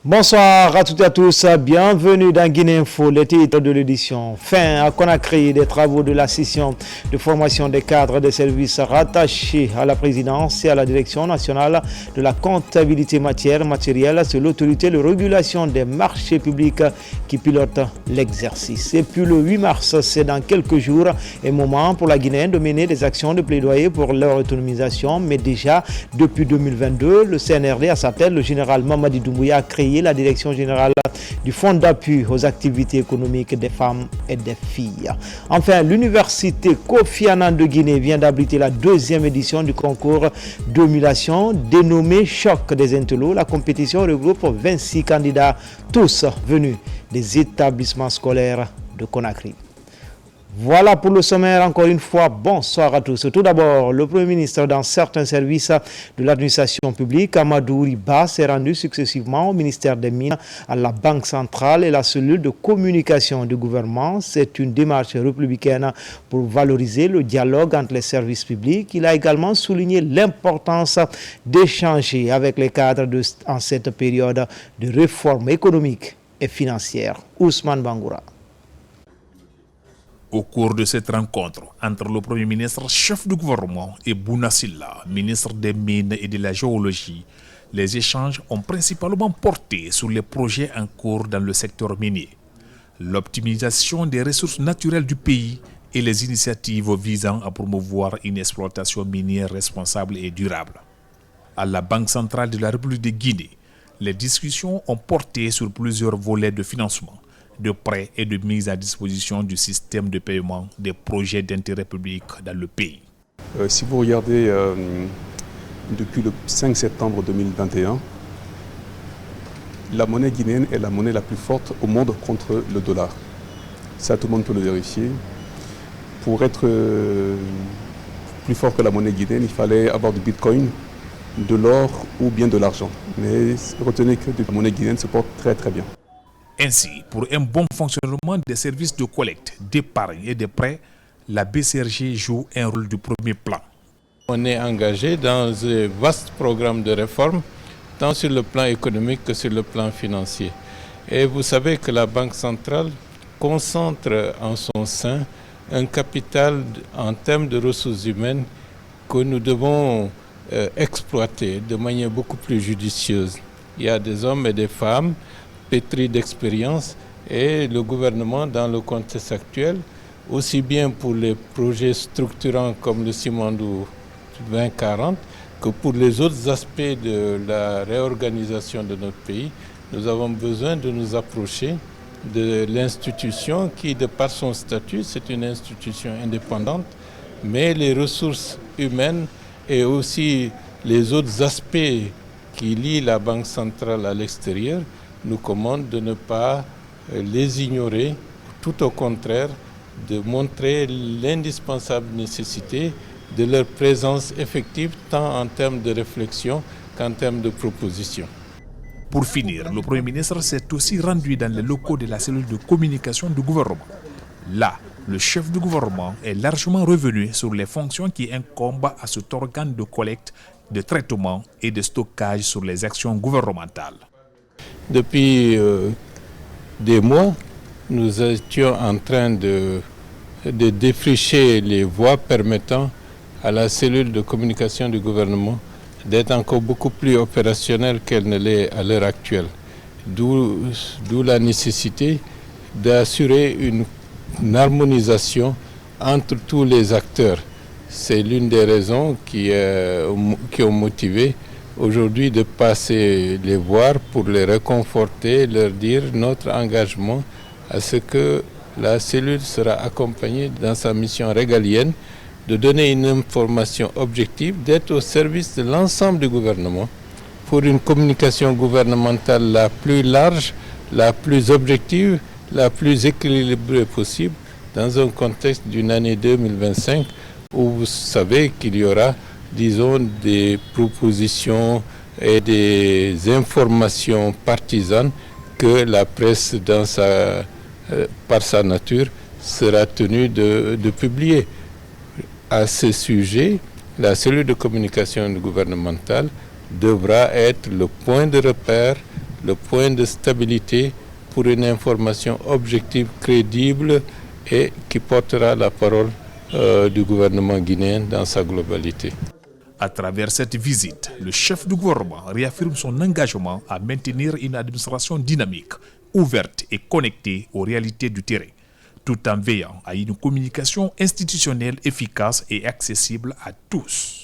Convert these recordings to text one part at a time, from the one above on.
Bonsoir à toutes et à tous, bienvenue dans Guinée Info, les titres de l'édition. Fin à Conakry des travaux de la session de formation des cadres des services rattachés à la présidence et à la direction nationale de la comptabilité matérielle sur l'autorité de régulation des marchés publics qui pilote l'exercice. Et puis le 8 mars, c'est dans quelques jours un moment pour la Guinée de mener des actions de plaidoyer pour leur autonomisation, mais déjà depuis 2022, le CNRD à sa tête, le général Mamadi Doumbouya a créé la direction générale du Fonds d'appui aux activités économiques des femmes et des filles. Enfin, l'université Kofi Annan de Guinée vient d'abriter la deuxième édition du concours d'émulation dénommé Choc des Intellos. La compétition regroupe 26 candidats, tous venus des établissements scolaires de Conakry. Voilà pour le sommaire. Encore une fois, bonsoir à tous. Tout d'abord, le Premier ministre dans certains services de l'administration publique, Amadou Riba, s'est rendu successivement au ministère des Mines, à la Banque centrale et la cellule de communication du gouvernement. C'est une démarche républicaine pour valoriser le dialogue entre les services publics. Il a également souligné l'importance d'échanger avec les cadres en cette période de réforme économique et financière. Ousmane Bangoura. Au cours de cette rencontre entre le Premier ministre, chef du gouvernement, et Bouna Silla, ministre des Mines et de la Géologie, les échanges ont principalement porté sur les projets en cours dans le secteur minier, l'optimisation des ressources naturelles du pays et les initiatives visant à promouvoir une exploitation minière responsable et durable. À la Banque centrale de la République de Guinée, les discussions ont porté sur plusieurs volets de financement, de prêts et de mise à disposition du système de paiement des projets d'intérêt public dans le pays. Si vous regardez depuis le 5 septembre 2021, la monnaie guinéenne est la monnaie la plus forte au monde contre le dollar. Ça, tout le monde peut le vérifier. Pour être plus fort que la monnaie guinéenne, il fallait avoir du bitcoin, de l'or ou bien de l'argent. Mais retenez que la monnaie guinéenne se porte très très bien. Ainsi, pour un bon fonctionnement des services de collecte, d'épargne et de prêts, la BCRG joue un rôle de premier plan. On est engagé dans un vaste programme de réforme, tant sur le plan économique que sur le plan financier. Et vous savez que la Banque centrale concentre en son sein un capital en termes de ressources humaines que nous devons exploiter de manière beaucoup plus judicieuse. Il y a des hommes et des femmes pétri d'expérience et le gouvernement dans le contexte actuel, aussi bien pour les projets structurants comme le Simandou 2040 que pour les autres aspects de la réorganisation de notre pays, nous avons besoin de nous approcher de l'institution qui, de par son statut, c'est une institution indépendante, mais les ressources humaines et aussi les autres aspects qui lient la Banque centrale à l'extérieur nous commande de ne pas les ignorer, tout au contraire, de montrer l'indispensable nécessité de leur présence effective tant en termes de réflexion qu'en termes de proposition. Pour finir, le Premier ministre s'est aussi rendu dans les locaux de la cellule de communication du gouvernement. Là, le chef du gouvernement est largement revenu sur les fonctions qui incombent à cet organe de collecte, de traitement et de stockage sur les actions gouvernementales. Depuis des mois, nous étions en train de défricher les voies permettant à la cellule de communication du gouvernement d'être encore beaucoup plus opérationnelle qu'elle ne l'est à l'heure actuelle. D'où la nécessité d'assurer une harmonisation entre tous les acteurs. C'est l'une des raisons qui ont motivé aujourd'hui de passer les voir pour les réconforter, leur dire notre engagement à ce que la cellule sera accompagnée dans sa mission régalienne de donner une information objective, d'être au service de l'ensemble du gouvernement pour une communication gouvernementale la plus large, la plus objective, la plus équilibrée possible dans un contexte d'une année 2025 où vous savez qu'il y aura disons, des propositions et des informations partisanes que la presse, par sa nature, sera tenue de publier. À ce sujet, la cellule de communication gouvernementale devra être le point de repère, le point de stabilité pour une information objective, crédible et qui portera la parole du gouvernement guinéen dans sa globalité. À travers cette visite, le chef du gouvernement réaffirme son engagement à maintenir une administration dynamique, ouverte et connectée aux réalités du terrain, tout en veillant à une communication institutionnelle efficace et accessible à tous.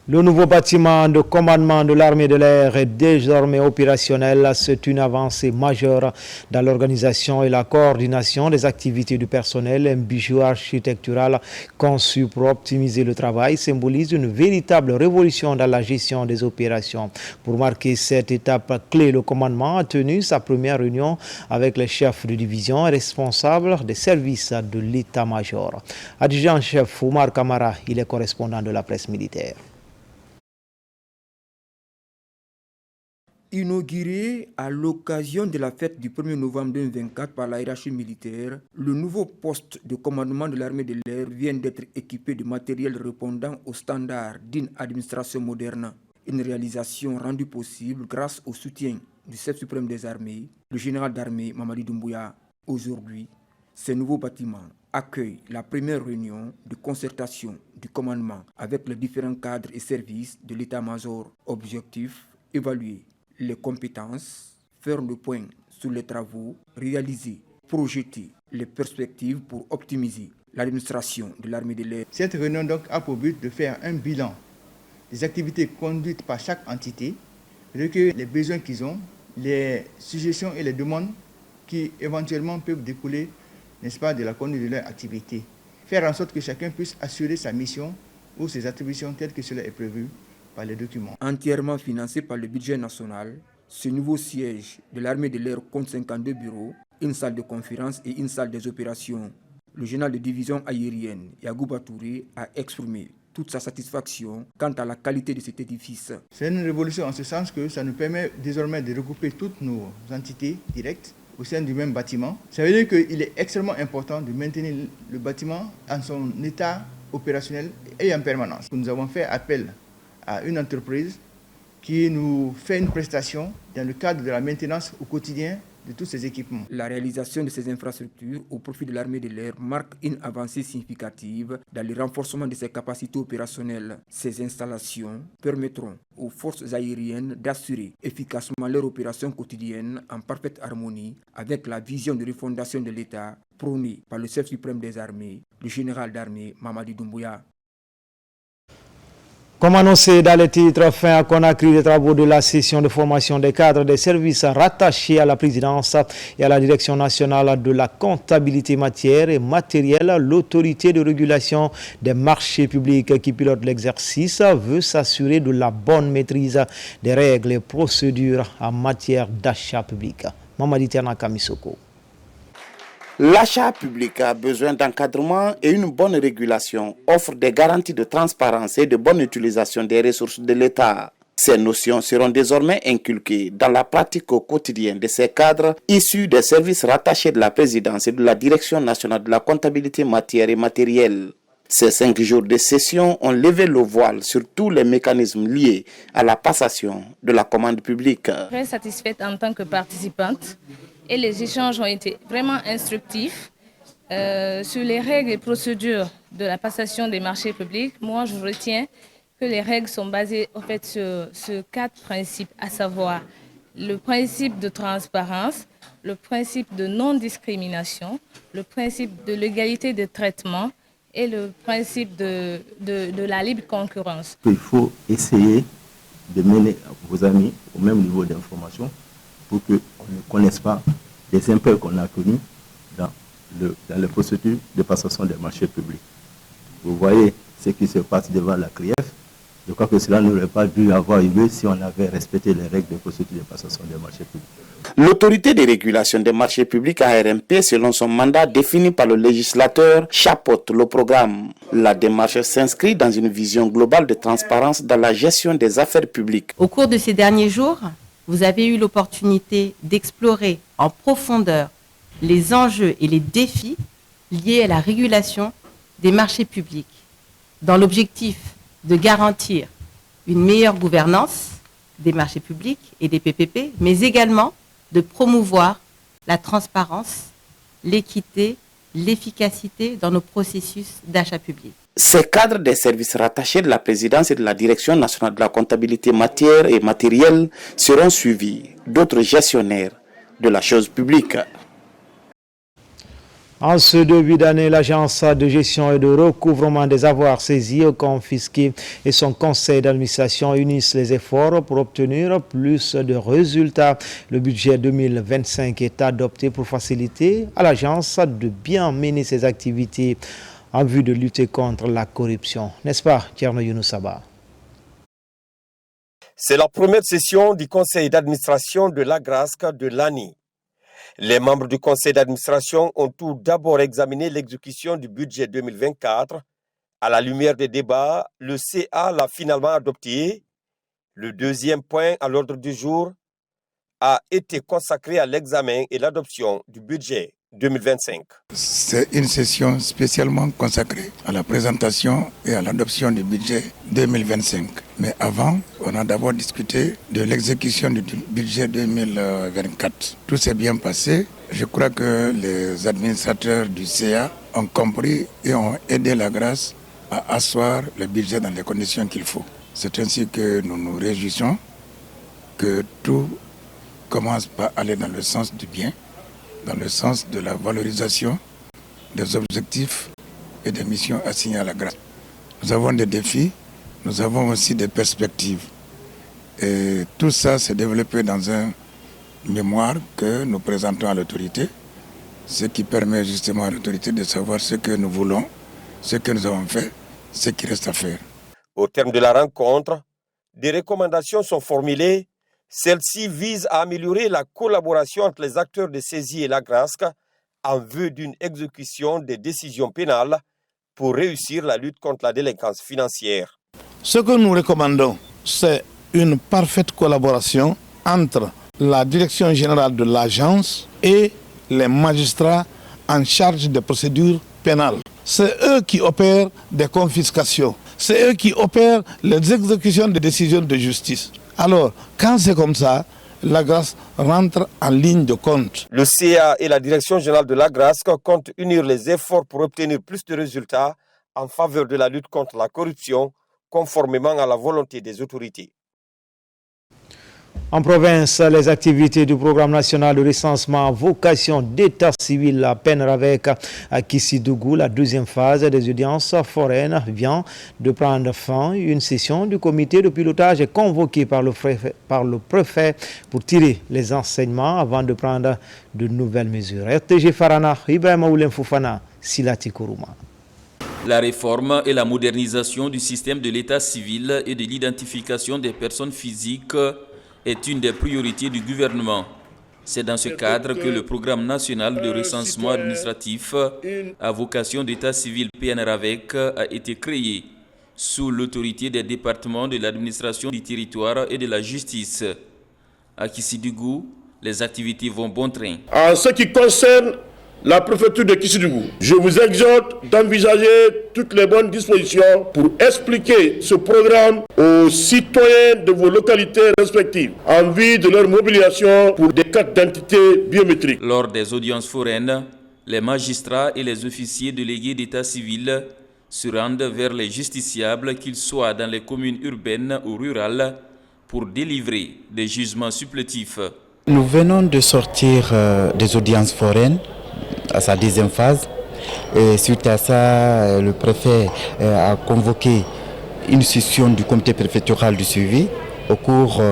Le nouveau bâtiment de commandement de l'armée de l'air est désormais opérationnel. C'est une avancée majeure dans l'organisation et la coordination des activités du personnel. Un bijou architectural conçu pour optimiser le travail symbolise une véritable révolution dans la gestion des opérations. Pour marquer cette étape clé, le commandement a tenu sa première réunion avec les chefs de division et responsables des services de l'état-major. Adjudant-chef Oumar Kamara, il est correspondant de la presse militaire. Inauguré à l'occasion de la fête du 1er novembre 2024 par la hiérarchie militaire, le nouveau poste de commandement de l'armée de l'air vient d'être équipé de matériel répondant aux standards d'une administration moderne. Une réalisation rendue possible grâce au soutien du chef suprême des armées, le général d'armée Mamadi Doumbouya. Aujourd'hui, ce nouveau bâtiment accueille la première réunion de concertation du commandement avec les différents cadres et services de l'état-major. Objectif, évaluer les compétences, faire le point sur les travaux, réaliser, projeter les perspectives pour optimiser l'administration de l'armée de l'air. Cette réunion donc a pour but de faire un bilan des activités conduites par chaque entité, recueillir les besoins qu'ils ont, les suggestions et les demandes qui éventuellement peuvent découler, n'est-ce pas, de la conduite de leur activité. Faire en sorte que chacun puisse assurer sa mission ou ses attributions telles que cela est prévu par les documents. Entièrement financé par le budget national, ce nouveau siège de l'armée de l'air compte 52 bureaux, une salle de conférence et une salle des opérations. Le général de division aérienne, Yagouba Touré, a exprimé toute sa satisfaction quant à la qualité de cet édifice. C'est une révolution en ce sens que ça nous permet désormais de regrouper toutes nos entités directes au sein du même bâtiment. Ça veut dire qu'il est extrêmement important de maintenir le bâtiment en son état opérationnel et en permanence. Nous avons fait appel à une entreprise qui nous fait une prestation dans le cadre de la maintenance au quotidien de tous ces équipements. La réalisation de ces infrastructures au profit de l'armée de l'air marque une avancée significative dans le renforcement de ses capacités opérationnelles. Ces installations permettront aux forces aériennes d'assurer efficacement leur opération quotidienne en parfaite harmonie avec la vision de refondation de l'État prônée par le chef suprême des armées, le général d'armée Mamadi Doumbouya. Comme annoncé dans les titres, fin à Conakry les travaux de la session de formation des cadres des services rattachés à la présidence et à la direction nationale de la comptabilité matière et matérielle. L'autorité de régulation des marchés publics qui pilote l'exercice veut s'assurer de la bonne maîtrise des règles et procédures en matière d'achat public. Mamadi Ternaka Misoko. L'achat public a besoin d'encadrement et une bonne régulation offre des garanties de transparence et de bonne utilisation des ressources de l'État. Ces notions seront désormais inculquées dans la pratique au quotidien de ces cadres issus des services rattachés de la présidence et de la direction nationale de la comptabilité matière et matérielle. Ces 5 jours de session ont levé le voile sur tous les mécanismes liés à la passation de la commande publique. Très satisfaite en tant que participante. Et les échanges ont été vraiment instructifs sur les règles et procédures de la passation des marchés publics. Moi, je retiens que les règles sont basées en fait sur 4 principes, à savoir le principe de transparence, le principe de non-discrimination, le principe de l'égalité de traitement et le principe de la libre concurrence. Il faut essayer de mener vos amis au même niveau d'information pour qu'on ne connaisse pas les impairs qu'on a connus dans les procédures de passation des marchés publics. Vous voyez ce qui se passe devant la CRIEF. Je crois que cela n'aurait pas dû avoir lieu si on avait respecté les règles de procédure de passation des marchés publics. L'autorité de régulation des marchés publics ARMP, selon son mandat défini par le législateur, chapeaute le programme. La démarche s'inscrit dans une vision globale de transparence dans la gestion des affaires publiques. Au cours de ces derniers jours, vous avez eu l'opportunité d'explorer en profondeur les enjeux et les défis liés à la régulation des marchés publics, dans l'objectif de garantir une meilleure gouvernance, des marchés publics et des PPP, mais également de promouvoir la transparence, l'équité, l'efficacité dans nos processus d'achat public. Ces cadres des services rattachés de la présidence et de la direction nationale de la comptabilité matière et matérielle seront suivis d'autres gestionnaires de la chose publique. En ce début d'année, l'Agence de gestion et de recouvrement des avoirs saisis ou confisqués et son conseil d'administration unissent les efforts pour obtenir plus de résultats. Le budget 2025 est adopté pour faciliter à l'agence de bien mener ses activités en vue de lutter contre la corruption. N'est-ce pas, Tierno Younoussaba? C'est la première session du conseil d'administration de l'AGRASC de l'année. Les membres du conseil d'administration ont tout d'abord examiné l'exécution du budget 2024. À la lumière des débats, le CA l'a finalement adopté. Le deuxième point à l'ordre du jour a été consacré à l'examen et l'adoption du budget 2025. C'est une session spécialement consacrée à la présentation et à l'adoption du budget 2025. Mais avant, on a d'abord discuté de l'exécution du budget 2024. Tout s'est bien passé. Je crois que les administrateurs du CA ont compris et ont aidé l'AGRASC à asseoir le budget dans les conditions qu'il faut. C'est ainsi que nous nous réjouissons que tout commence par aller dans le sens du bien, dans le sens de la valorisation des objectifs et des missions assignées à l'AGRASC. Nous avons des défis, nous avons aussi des perspectives. Et tout ça s'est développé dans un mémoire que nous présentons à l'autorité, ce qui permet justement à l'autorité de savoir ce que nous voulons, ce que nous avons fait, ce qui reste à faire. Au terme de la rencontre, des recommandations sont formulées. Celles-ci visent à améliorer la collaboration entre les acteurs de saisie et l'AGRASC en vue d'une exécution des décisions pénales pour réussir la lutte contre la délinquance financière. Ce que nous recommandons, c'est une parfaite collaboration entre la direction générale de l'agence et les magistrats en charge des procédures pénales. C'est eux qui opèrent des confiscations, c'est eux qui opèrent les exécutions des décisions de justice. Alors, quand c'est comme ça, l'AGRASC rentre en ligne de compte. Le CA et la direction générale de l'AGRASC comptent unir les efforts pour obtenir plus de résultats en faveur de la lutte contre la corruption, conformément à la volonté des autorités. En province, les activités du programme national de recensement à vocation d'état civil peinent avec à Kissidougou. La deuxième phase des audiences foraines vient de prendre fin. Une session du comité de pilotage est convoquée par le préfet pour tirer les enseignements avant de prendre de nouvelles mesures. RTG Farana, Ibrahim Oulem Foufana, Silati Kourouma. La réforme et la modernisation du système de l'état civil et de l'identification des personnes physiques est une des priorités du gouvernement. C'est dans ce cadre que le programme national de recensement administratif à vocation d'état civil PNRAVEC a été créé sous l'autorité des départements de l'administration du territoire et de la justice. À Kissidougou, les activités vont bon train. En ce qui concerne la préfecture de Kissidougou, je vous exhorte d'envisager toutes les bonnes dispositions pour expliquer ce programme aux citoyens de vos localités respectives en vue de leur mobilisation pour des cartes d'identité biométriques. Lors des audiences foraines, les magistrats et les officiers délégués d'état civil se rendent vers les justiciables, qu'ils soient dans les communes urbaines ou rurales, pour délivrer des jugements supplétifs. Nous venons de sortir des audiences foraines à sa deuxième phase. Et suite à ça, le préfet a convoqué une session du comité préfectoral du suivi, au cours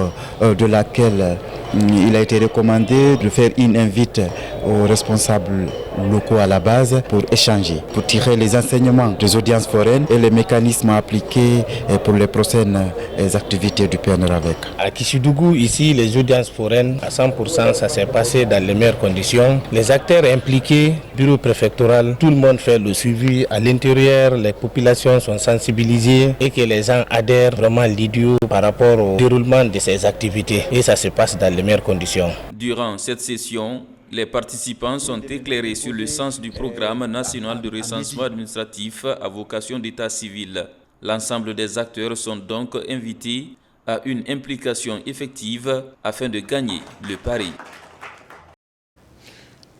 de laquelle il a été recommandé de faire une invite aux responsables locaux à la base pour échanger, pour tirer les enseignements des audiences foraines et les mécanismes appliqués pour les prochaines activités du PNRAVEC. À Kissidougou, ici, les audiences foraines, à 100%, ça s'est passé dans les meilleures conditions. Les acteurs impliqués, bureau préfectoral, tout le monde fait le suivi. À l'intérieur, les populations sont sensibilisées et que les gens adhèrent vraiment à l'idée par rapport au déroulement de ces activités. Et ça se passe dans les meilleures conditions. Durant cette session, les participants sont éclairés sur le sens du programme national de recensement administratif à vocation d'état civil. L'ensemble des acteurs sont donc invités à une implication effective afin de gagner le pari.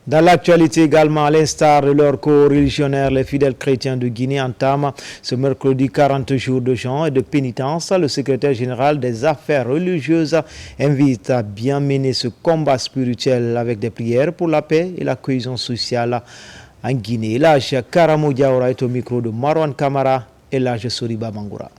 Dans l'actualité également, à l'instar de leurs co-religionnaires, les fidèles chrétiens de Guinée entament ce mercredi 40 jours de jeûne et de pénitence. Le secrétaire général des affaires religieuses invite à bien mener ce combat spirituel avec des prières pour la paix et la cohésion sociale en Guinée. L'âge Karamo Diaora est au micro de Marwan Kamara et l'âge Soriba Bangoura.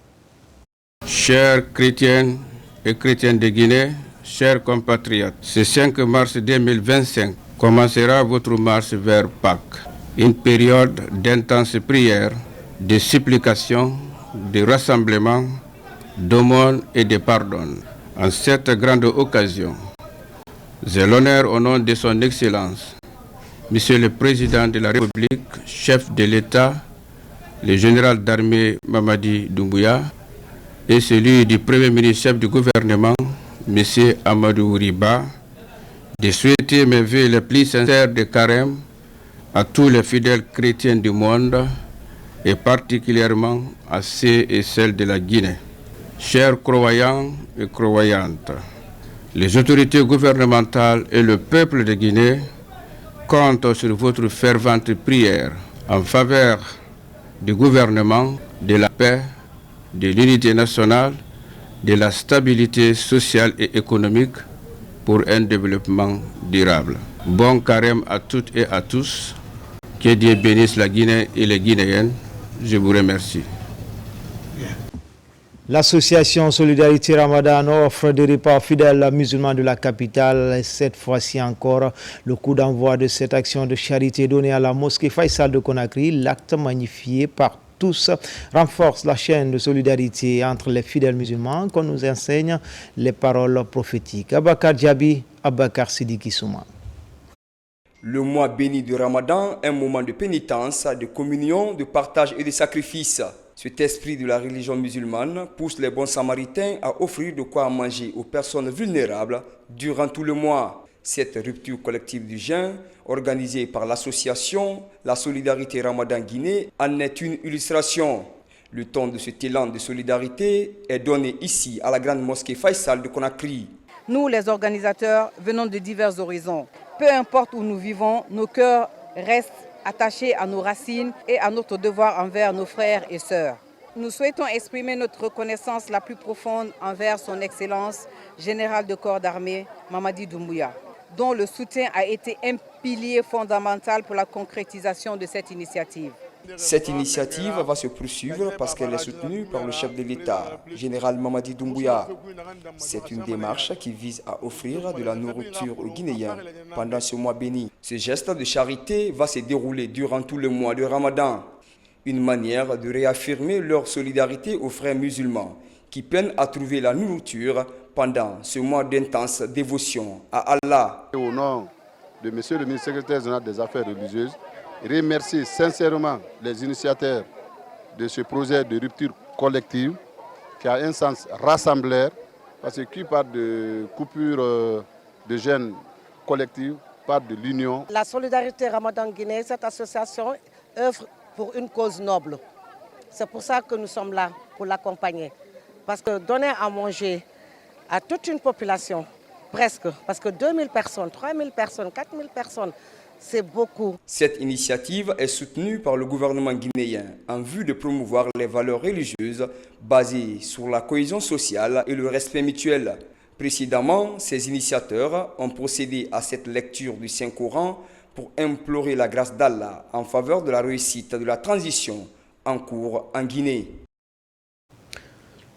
Chers chrétiennes et chrétiens de Guinée, chers compatriotes, ce 5 mars 2025, commencera votre marche vers Pâques, une période d'intense prière, de supplication, de rassemblement, d'aumône et de pardon. En cette grande occasion, j'ai l'honneur au nom de son Excellence, Monsieur le Président de la République, chef de l'État, le général d'armée Mamadi Doumbouya, et celui du Premier ministre chef du gouvernement, Monsieur Amadou Riba, de souhaiter mes vœux les plus sincères de carême à tous les fidèles chrétiens du monde et particulièrement à ceux et celles de la Guinée. Chers croyants et croyantes, les autorités gouvernementales et le peuple de Guinée comptent sur votre fervente prière en faveur du gouvernement, de la paix, de l'unité nationale, de la stabilité sociale et économique pour un développement durable. Bon carême à toutes et à tous. Que Dieu bénisse la Guinée et les Guinéennes. Je vous remercie. L'association Solidarité Ramadan offre des repas aux fidèles musulmans de la capitale. Cette fois-ci encore, le coup d'envoi de cette action de charité donnée à la mosquée Faisal de Conakry, l'acte magnifié par tous, renforce la chaîne de solidarité entre les fidèles musulmans qu'on nous enseigne les paroles prophétiques. Abakar Djabi, Abakar Sidiki Souma. Le mois béni du Ramadan, un moment de pénitence, de communion, de partage et de sacrifice. Cet esprit de la religion musulmane pousse les bons samaritains à offrir de quoi manger aux personnes vulnérables durant tout le mois. Cette rupture collective du jeûne, organisée par l'association La Solidarité Ramadan Guinée, en est une illustration. Le ton de cet élan de solidarité est donné ici à la grande mosquée Faisal de Conakry. Nous, les organisateurs, venons de divers horizons. Peu importe où nous vivons, nos cœurs restent attachés à nos racines et à notre devoir envers nos frères et sœurs. Nous souhaitons exprimer notre reconnaissance la plus profonde envers son Excellence général de corps d'armée, Mamadi Doumbouya, dont le soutien a été un pilier fondamental pour la concrétisation de cette initiative. Cette initiative va se poursuivre parce qu'elle est soutenue par le chef de l'État, général Mamadi Doumbouya. C'est une démarche qui vise à offrir de la nourriture aux Guinéens pendant ce mois béni. Ce geste de charité va se dérouler durant tout le mois de Ramadan. Une manière de réaffirmer leur solidarité aux frères musulmans qui peinent à trouver la nourriture pendant ce mois d'intense dévotion à Allah. Au nom de Monsieur le ministre secrétaire général des Affaires religieuses, je remercie sincèrement les initiateurs de ce projet de rupture collective qui a un sens rassembleur, parce que qui parle de coupure de jeûne collective parle de l'union. La Solidarité Ramadan Guinée, cette association œuvre pour une cause noble. C'est pour ça que nous sommes là, pour l'accompagner. Parce que donner à manger à toute une population, presque, parce que 2000 personnes, 3000 personnes, 4000 personnes, c'est beaucoup. Cette initiative est soutenue par le gouvernement guinéen en vue de promouvoir les valeurs religieuses basées sur la cohésion sociale et le respect mutuel. Précédemment, ces initiateurs ont procédé à cette lecture du Saint-Coran pour implorer la grâce d'Allah en faveur de la réussite de la transition en cours en Guinée.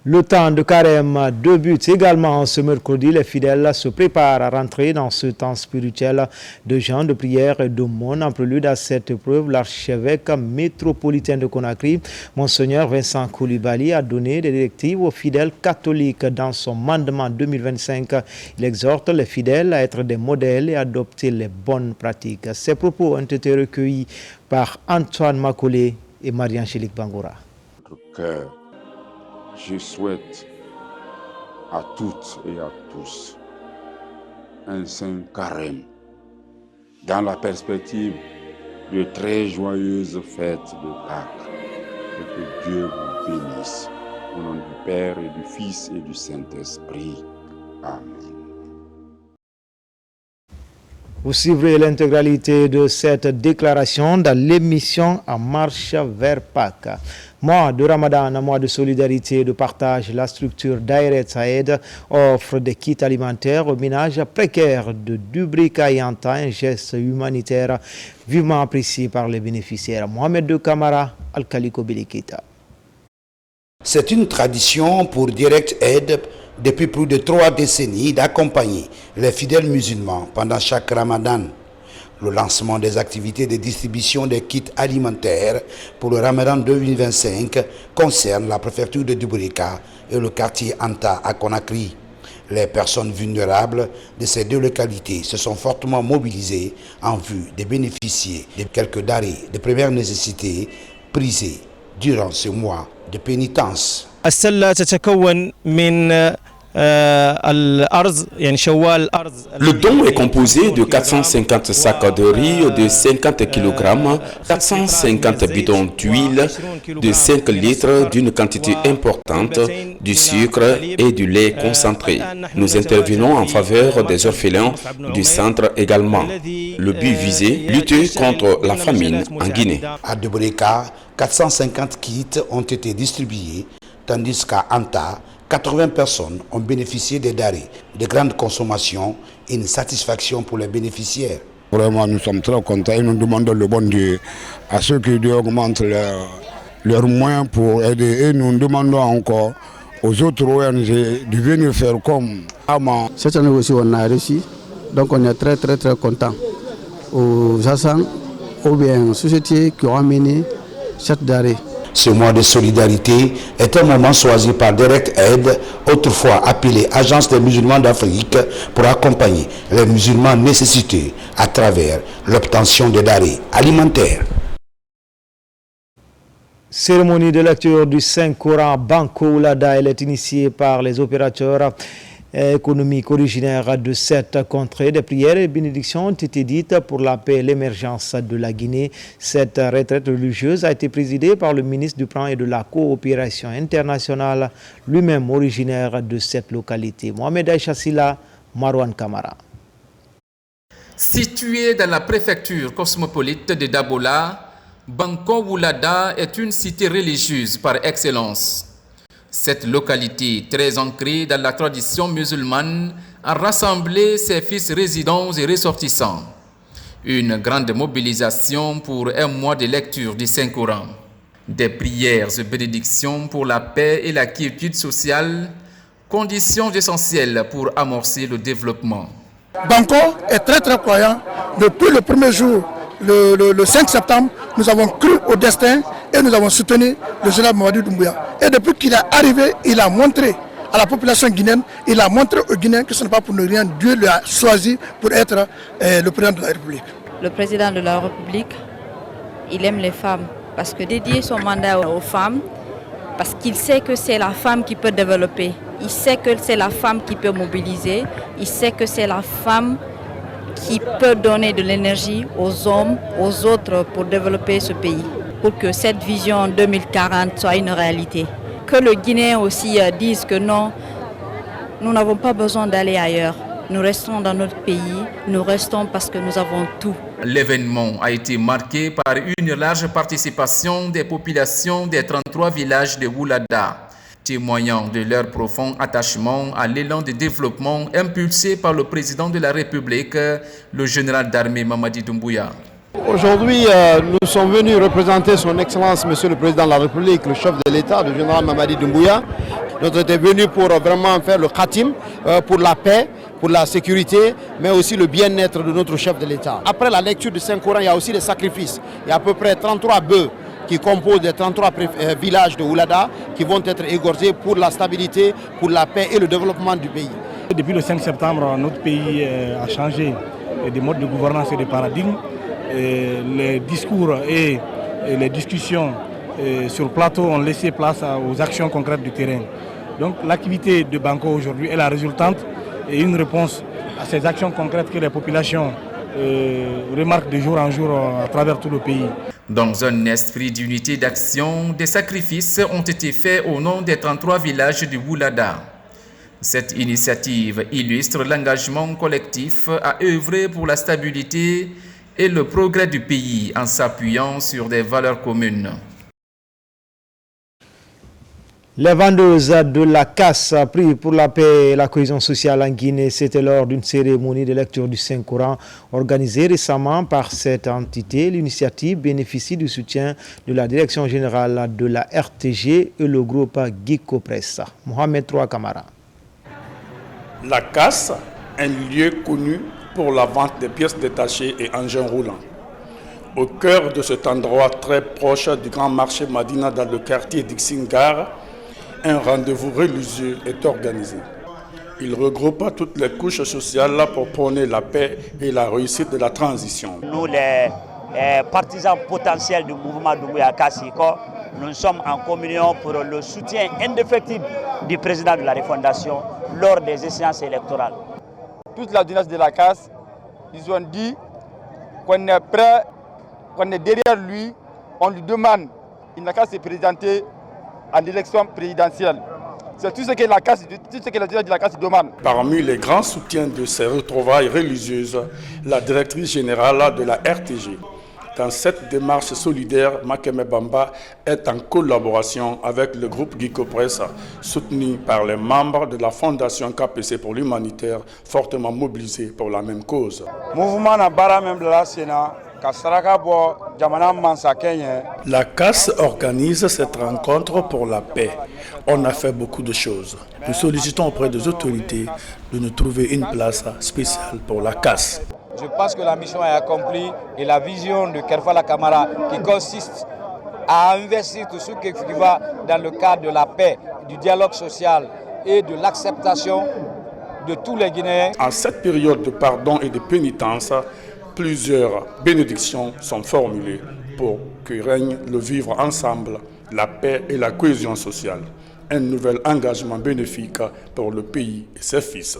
Le temps de carême débute également ce mercredi. Les fidèles se préparent à rentrer dans ce temps spirituel de jeûne, de prière et d'aumône. En prélude à cette épreuve, l'archevêque métropolitain de Conakry, Monseigneur Vincent Koulibaly, a donné des directives aux fidèles catholiques dans son mandement 2025. Il exhorte les fidèles à être des modèles et adopter les bonnes pratiques. Ces propos ont été recueillis par Antoine Makolé et Marie-Angélique Bangoura. Je souhaite à toutes et à tous un saint carême dans la perspective de très joyeuses fêtes de Pâques et que Dieu vous bénisse Au nom du Père et du Fils et du Saint-Esprit. Amen. Vous suivrez l'intégralité de cette déclaration dans l'émission En marche vers Pâques. Mois de Ramadan, un mois de solidarité et de partage, la structure Daïret Saïd offre des kits alimentaires aux ménages précaires de Dubrika et Anta, un geste humanitaire vivement apprécié par les bénéficiaires. Mohamed de Kamara, Al-Kaliko Bilikita. C'est une tradition pour Direct Aid depuis plus de 3 décennies d'accompagner les fidèles musulmans pendant chaque Ramadan. Le lancement des activités de distribution des kits alimentaires pour le Ramadan 2025 concerne la préfecture de Dubrika et le quartier Anta à Conakry. Les personnes vulnérables de ces 2 localités se sont fortement mobilisées en vue de bénéficier de quelques denrées de première nécessité prisées durant ce mois de pénitence. Le don est composé de 450 sacs de riz de 50 kg, 450 bidons d'huile de 5 litres d'une quantité importante, du sucre et du lait concentré. Nous intervenons en faveur des orphelins du centre également. Le but visé, lutter contre la famine en Guinée. À Dubrika, 450 kits ont été distribués, tandis qu'à Anta, 80 personnes ont bénéficié des denrées de grande consommation et une satisfaction pour les bénéficiaires. Vraiment, nous sommes très contents et nous demandons le bon Dieu à ceux qui augmentent leurs moyens pour aider. Et nous demandons encore aux autres ONG de venir faire comme Ama. Cette année aussi, on a réussi. Donc on est très contents aux agents ou bien aux sociétés qui ont amené cette denrée. Ce mois de solidarité est un moment choisi par Direct Aid, autrefois appelé Agence des musulmans d'Afrique, pour accompagner les musulmans nécessités à travers l'obtention de denrées alimentaires. Cérémonie de lecture du Saint-Coran Banco Oulada, elle est initiée par les opérateurs économiques originaires de cette contrée. Des prières et bénédictions ont été dites pour la paix et l'émergence de la Guinée. Cette retraite religieuse a été présidée par le ministre du Plan et de la Coopération internationale, lui-même originaire de cette localité. Mohamed Aïcha Silla, Marwan Kamara. Situé dans la préfecture cosmopolite de Dabola, Banco Oulada est une cité religieuse par excellence. Cette localité, très ancrée dans la tradition musulmane, a rassemblé ses fils résidents et ressortissants. Une grande mobilisation pour un mois de lecture du Saint-Coran. Des prières et bénédictions pour la paix et la quiétude sociale, conditions essentielles pour amorcer le développement. Banco est très croyant. Depuis le premier jour, le 5 septembre, nous avons cru au destin et nous avons soutenu le général Mamadi Doumbouya. Et depuis qu'il est arrivé, il a montré à la population guinéenne, il a montré aux Guinéens que ce n'est pas pour ne rien. Dieu l'a choisi pour être le président de la République. Le président de la République, il aime les femmes parce que dédier son mandat aux femmes, parce qu'il sait que c'est la femme qui peut développer. Il sait que c'est la femme qui peut mobiliser. Il sait que c'est la femme qui peut donner de l'énergie aux hommes, aux autres pour développer ce pays, pour que cette vision 2040 soit une réalité. Que le Guinéen aussi dise que non, nous n'avons pas besoin d'aller ailleurs. Nous restons dans notre pays, nous restons parce que nous avons tout. L'événement a été marqué par une large participation des populations des 33 villages de Oulada, témoignant de leur profond attachement à l'élan de développement impulsé par le président de la République, le général d'armée Mamadi Doumbouya. Aujourd'hui, nous sommes venus représenter son Excellence, Monsieur le Président de la République, le chef de l'État, le général Mamadi Doumbouya. Nous sommes venus pour vraiment faire le khatim, pour la paix, pour la sécurité, mais aussi le bien-être de notre chef de l'État. Après la lecture du Saint-Coran, il y a aussi des sacrifices. Il y a à peu près 33 bœufs qui composent les 33 villages de Oulada qui vont être égorgés pour la stabilité, pour la paix et le développement du pays. Depuis le 5 septembre, notre pays a changé des modes de gouvernance et de paradigmes. Les discours et les discussions sur le plateau ont laissé place aux actions concrètes du terrain. Donc l'activité de Banco aujourd'hui est la résultante et une réponse à ces actions concrètes que les populations remarquent de jour en jour à travers tout le pays. Dans un esprit d'unité d'action, des sacrifices ont été faits au nom des 33 villages du Woulada. Cette initiative illustre l'engagement collectif à œuvrer pour la stabilité et le progrès du pays en s'appuyant sur des valeurs communes. Les vendeuses de la casse prient pour la paix et la cohésion sociale en Guinée. C'était lors d'une cérémonie de lecture du Saint-Coran organisée récemment par cette entité. L'initiative bénéficie du soutien de la Direction générale de la RTG et le groupe Guico Press. Mohamed Troa Kamara. La casse, un lieu connu pour la vente des pièces détachées et engins roulants. Au cœur de cet endroit très proche du grand marché Madina dans le quartier d'Ixingar, un rendez-vous religieux est organisé. Il regroupe toutes les couches sociales pour prôner la paix et la réussite de la transition. Nous, les partisans potentiels du mouvement Doumbouya Kassiko, nous sommes en communion pour le soutien indéfectible du président de la refondation lors des échéances électorales. Toute la dynastie de la casse, ils ont dit qu'on est prêt, qu'on est derrière lui, on lui demande, il n'a qu'à se présenter en élection présidentielle. C'est tout ce que la dynastie de la casse demande. Parmi les grands soutiens de ces retrouvailles religieuses, la directrice générale de la RTG. Dans cette démarche solidaire, Makeme Bamba est en collaboration avec le groupe Guico Press, soutenu par les membres de la Fondation KPC pour l'humanitaire, fortement mobilisés pour la même cause. La CAS organise cette rencontre pour la paix. On a fait beaucoup de choses. Nous sollicitons auprès des autorités de nous trouver une place spéciale pour la CAS. Je pense que la mission est accomplie et la vision de Kerfala Kamara qui consiste à investir tout ce qui va dans le cadre de la paix, du dialogue social et de l'acceptation de tous les Guinéens. En cette période de pardon et de pénitence, plusieurs bénédictions sont formulées pour que règne le vivre ensemble, la paix et la cohésion sociale. Un nouvel engagement bénéfique pour le pays et ses fils.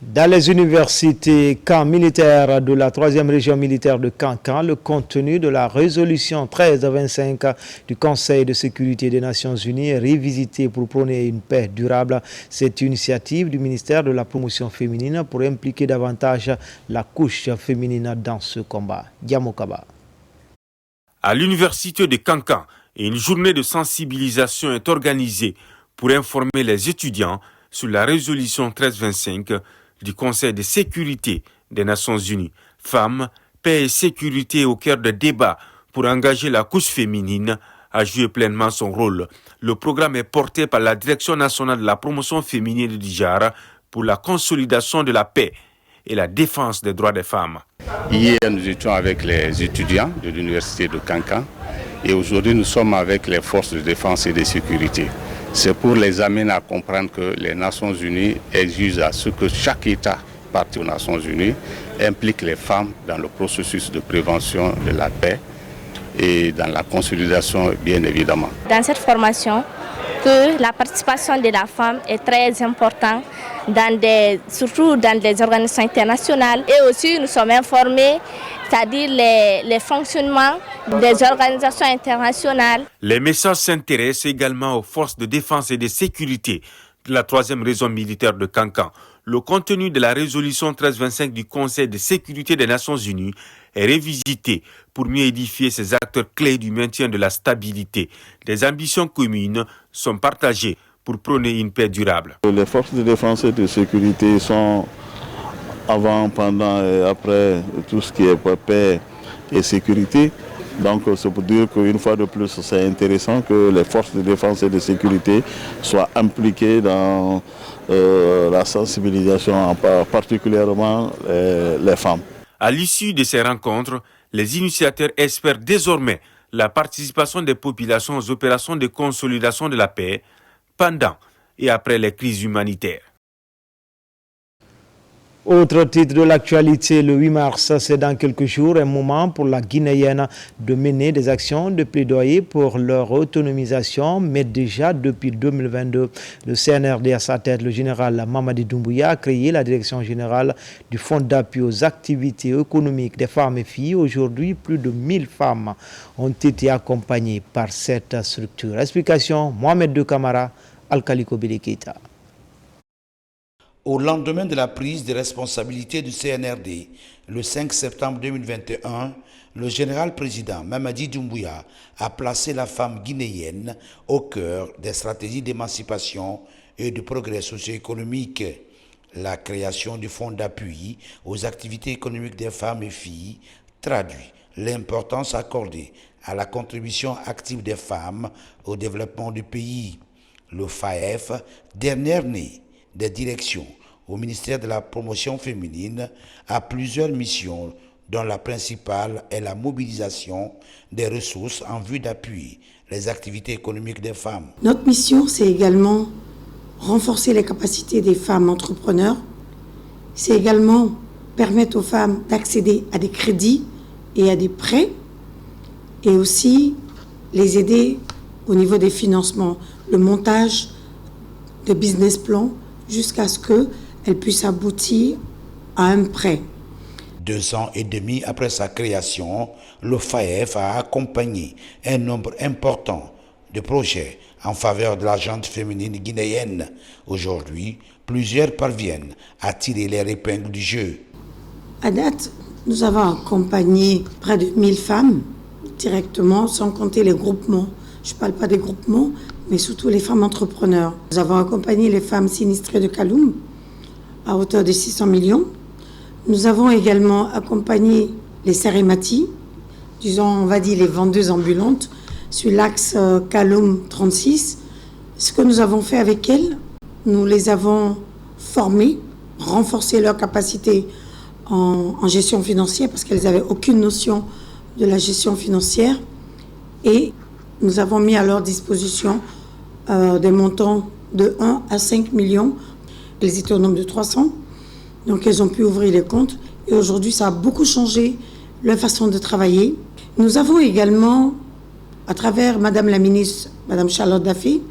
Dans les universités, camps militaires de la 3e région militaire de Kankan, le contenu de la résolution 1325 du Conseil de sécurité des Nations Unies est révisité pour prôner une paix durable. Cette initiative du ministère de la promotion féminine pour impliquer davantage la couche féminine dans ce combat. Diamokaba. À l'université de Kankan, une journée de sensibilisation est organisée pour informer les étudiants sur la résolution 1325 du Conseil de sécurité des Nations Unies. Femmes, paix et sécurité au cœur des débats pour engager la couche féminine à jouer pleinement son rôle. Le programme est porté par la Direction nationale de la promotion féminine de Djara pour la consolidation de la paix et la défense des droits des femmes. Hier, nous étions avec les étudiants de l'université de Kankan et aujourd'hui, nous sommes avec les forces de défense et de sécurité. C'est pour les amener à comprendre que les Nations Unies exigent à ce que chaque État parti aux Nations Unies implique les femmes dans le processus de prévention de la paix et dans la consolidation, bien évidemment. Dans cette formation, que la participation de la femme est très importante, surtout dans des organisations internationales. Et aussi, nous sommes informés, c'est-à-dire les fonctionnements des organisations internationales. Les messages s'intéressent également aux forces de défense et de sécurité de la 3e région militaire de Kankan. Le contenu de la résolution 1325 du Conseil de sécurité des Nations Unies est révisité pour mieux édifier ces acteurs clés du maintien de la stabilité. Des ambitions communes sont partagées pour prôner une paix durable. Les forces de défense et de sécurité sont avant, pendant et après tout ce qui est paix et sécurité. Donc c'est pour dire qu'une fois de plus, c'est intéressant que les forces de défense et de sécurité soient impliquées dans la sensibilisation, particulièrement les femmes. À l'issue de ces rencontres, les initiateurs espèrent désormais la participation des populations aux opérations de consolidation de la paix pendant et après les crises humanitaires. Autre titre de l'actualité, le 8 mars, c'est dans quelques jours un moment pour la Guinéenne de mener des actions de plaidoyer pour leur autonomisation, mais déjà depuis 2022, le CNRD à sa tête, le général Mamadi Doumbouya a créé la direction générale du Fonds d'appui aux activités économiques des femmes et filles. Aujourd'hui, plus de 1000 femmes ont été accompagnées par cette structure. Explication, Mohamed De Camara, Alkaliko Bilekita. Au lendemain de la prise de responsabilité du CNRD, le 5 septembre 2021, le général-président Mamadi Doumbouya a placé la femme guinéenne au cœur des stratégies d'émancipation et de progrès socio-économique. La création du fonds d'appui aux activités économiques des femmes et filles traduit l'importance accordée à la contribution active des femmes au développement du pays. Le FAEF, dernière née des directions au ministère de la promotion féminine, a plusieurs missions dont la principale est la mobilisation des ressources en vue d'appuyer les activités économiques des femmes. Notre mission, c'est également renforcer les capacités des femmes entrepreneurs. C'est également permettre aux femmes d'accéder à des crédits et à des prêts et aussi les aider au niveau des financements, le montage de business plans jusqu'à ce qu'elles puissent aboutir à un prêt. 2 ans et demi après sa création, le FAEF a accompagné un nombre important de projets en faveur de la gente féminine guinéenne. Aujourd'hui, plusieurs parviennent à tirer les épingles du jeu. À date, nous avons accompagné près de 1000 femmes directement, sans compter les groupements. Je ne parle pas des groupements, mais surtout les femmes entrepreneurs. Nous avons accompagné les femmes sinistrées de Kaloum à hauteur de 600 millions. Nous avons également accompagné les Sarémati, disons, on va dire les vendeuses ambulantes, sur l'axe Kaloum 36. Ce que nous avons fait avec elles, nous les avons formées, renforcé leur capacité en gestion financière parce qu'elles n'avaient aucune notion de la gestion financière et nous avons mis à leur disposition des montants de 1 à 5 millions. Elles étaient au nombre de 300, donc elles ont pu ouvrir les comptes et aujourd'hui ça a beaucoup changé leur façon de travailler. Nous avons également, à travers Madame la ministre, Madame Charlotte Daffé,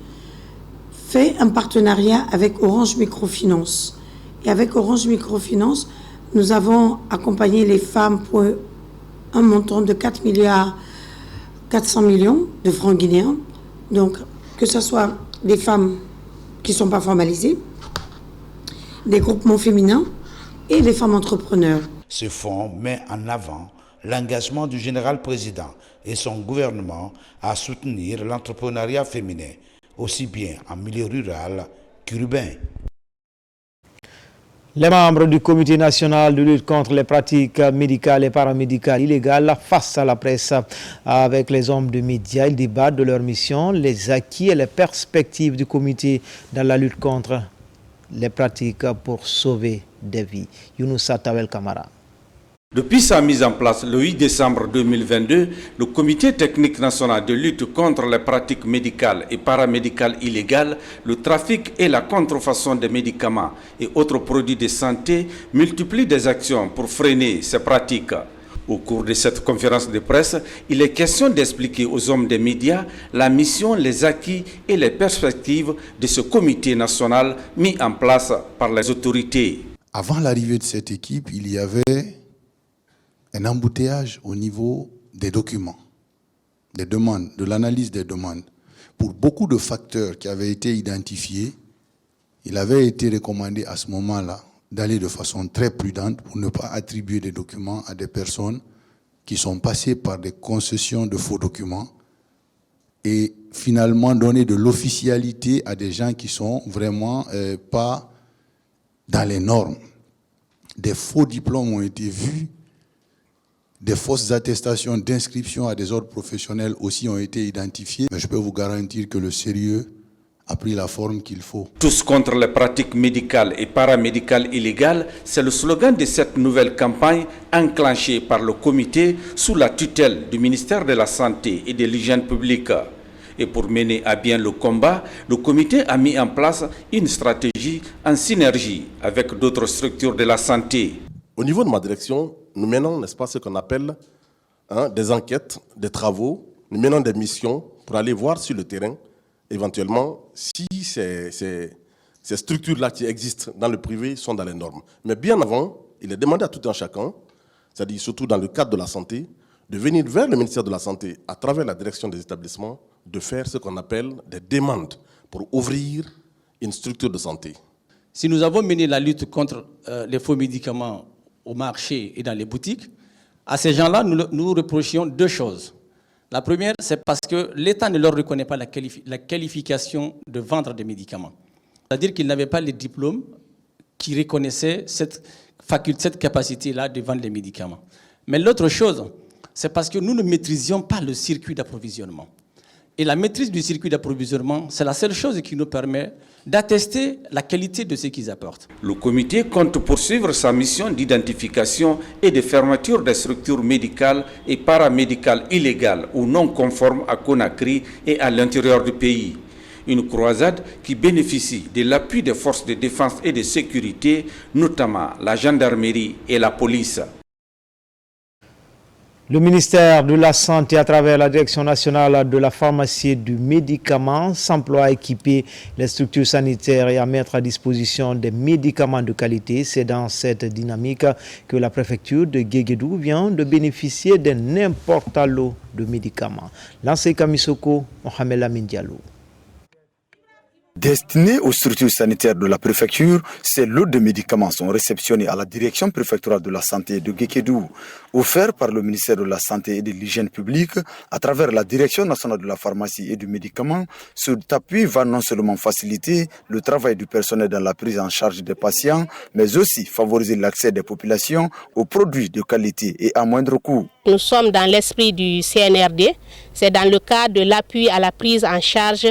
fait un partenariat avec Orange Microfinance. Et avec Orange Microfinance, nous avons accompagné les femmes pour un montant de 4 milliards 400 millions de francs guinéens. Donc, que ce soit des femmes qui ne sont pas formalisées, des groupements féminins et des femmes entrepreneurs. Ce fonds met en avant l'engagement du général-président et son gouvernement à soutenir l'entrepreneuriat féminin, aussi bien en milieu rural qu'urbain. Les membres du Comité national de lutte contre les pratiques médicales et paramédicales illégales face à la presse avec les hommes de médias. Ils débattent de leur mission, les acquis et les perspectives du comité dans la lutte contre les pratiques pour sauver des vies. Younoussa Tawel Kamara. Depuis sa mise en place le 8 décembre 2022, le Comité technique national de lutte contre les pratiques médicales et paramédicales illégales, le trafic et la contrefaçon des médicaments et autres produits de santé multiplie des actions pour freiner ces pratiques. Au cours de cette conférence de presse, il est question d'expliquer aux hommes des médias la mission, les acquis et les perspectives de ce comité national mis en place par les autorités. Avant l'arrivée de cette équipe, il y avait un embouteillage au niveau des documents, des demandes, de l'analyse des demandes. Pour beaucoup de facteurs qui avaient été identifiés, il avait été recommandé à ce moment-là d'aller de façon très prudente pour ne pas attribuer des documents à des personnes qui sont passées par des concessions de faux documents et finalement donner de l'officialité à des gens qui sont vraiment pas dans les normes. Des faux diplômes ont été vus. Des fausses attestations d'inscription à des ordres professionnels aussi ont été identifiées. Mais je peux vous garantir que le sérieux a pris la forme qu'il faut. Tous contre les pratiques médicales et paramédicales illégales, c'est le slogan de cette nouvelle campagne enclenchée par le comité sous la tutelle du ministère de la Santé et de l'Hygiène publique. Et pour mener à bien le combat, le comité a mis en place une stratégie en synergie avec d'autres structures de la santé. Au niveau de ma direction, nous menons, n'est-ce pas, ce qu'on appelle des enquêtes, des travaux, nous menons des missions pour aller voir sur le terrain, éventuellement, si ces structures-là qui existent dans le privé sont dans les normes. Mais bien avant, il est demandé à tout un chacun, c'est-à-dire surtout dans le cadre de la santé, de venir vers le ministère de la Santé, à travers la direction des établissements, de faire ce qu'on appelle des demandes pour ouvrir une structure de santé. Si nous avons mené la lutte contre les faux médicaments au marché et dans les boutiques, à ces gens-là, nous reprochions deux choses. La première, c'est parce que l'État ne leur reconnaît pas la qualification de vendre des médicaments. C'est-à-dire qu'ils n'avaient pas les diplômes qui reconnaissaient cette capacité-là de vendre les médicaments. Mais l'autre chose, c'est parce que nous ne maîtrisions pas le circuit d'approvisionnement. Et la maîtrise du circuit d'approvisionnement, c'est la seule chose qui nous permet d'attester la qualité de ce qu'ils apportent. Le comité compte poursuivre sa mission d'identification et de fermeture des structures médicales et paramédicales illégales ou non conformes à Conakry et à l'intérieur du pays. Une croisade qui bénéficie de l'appui des forces de défense et de sécurité, notamment la gendarmerie et la police. Le ministère de la Santé, à travers la Direction nationale de la pharmacie et du médicament, s'emploie à équiper les structures sanitaires et à mettre à disposition des médicaments de qualité. C'est dans cette dynamique que la préfecture de Guéguédou vient de bénéficier d'un important lot de médicaments. Lancé Kamisoko, Mohamed Lamine Diallo. Destinés aux structures sanitaires de la préfecture, ces lots de médicaments sont réceptionnés à la direction préfectorale de la santé de Guéguédou, offerts par le ministère de la Santé et de l'Hygiène publique à travers la direction nationale de la pharmacie et du médicament. Cet appui va non seulement faciliter le travail du personnel dans la prise en charge des patients, mais aussi favoriser l'accès des populations aux produits de qualité et à moindre coût. Nous sommes dans l'esprit du CNRD, c'est dans le cadre de l'appui à la prise en charge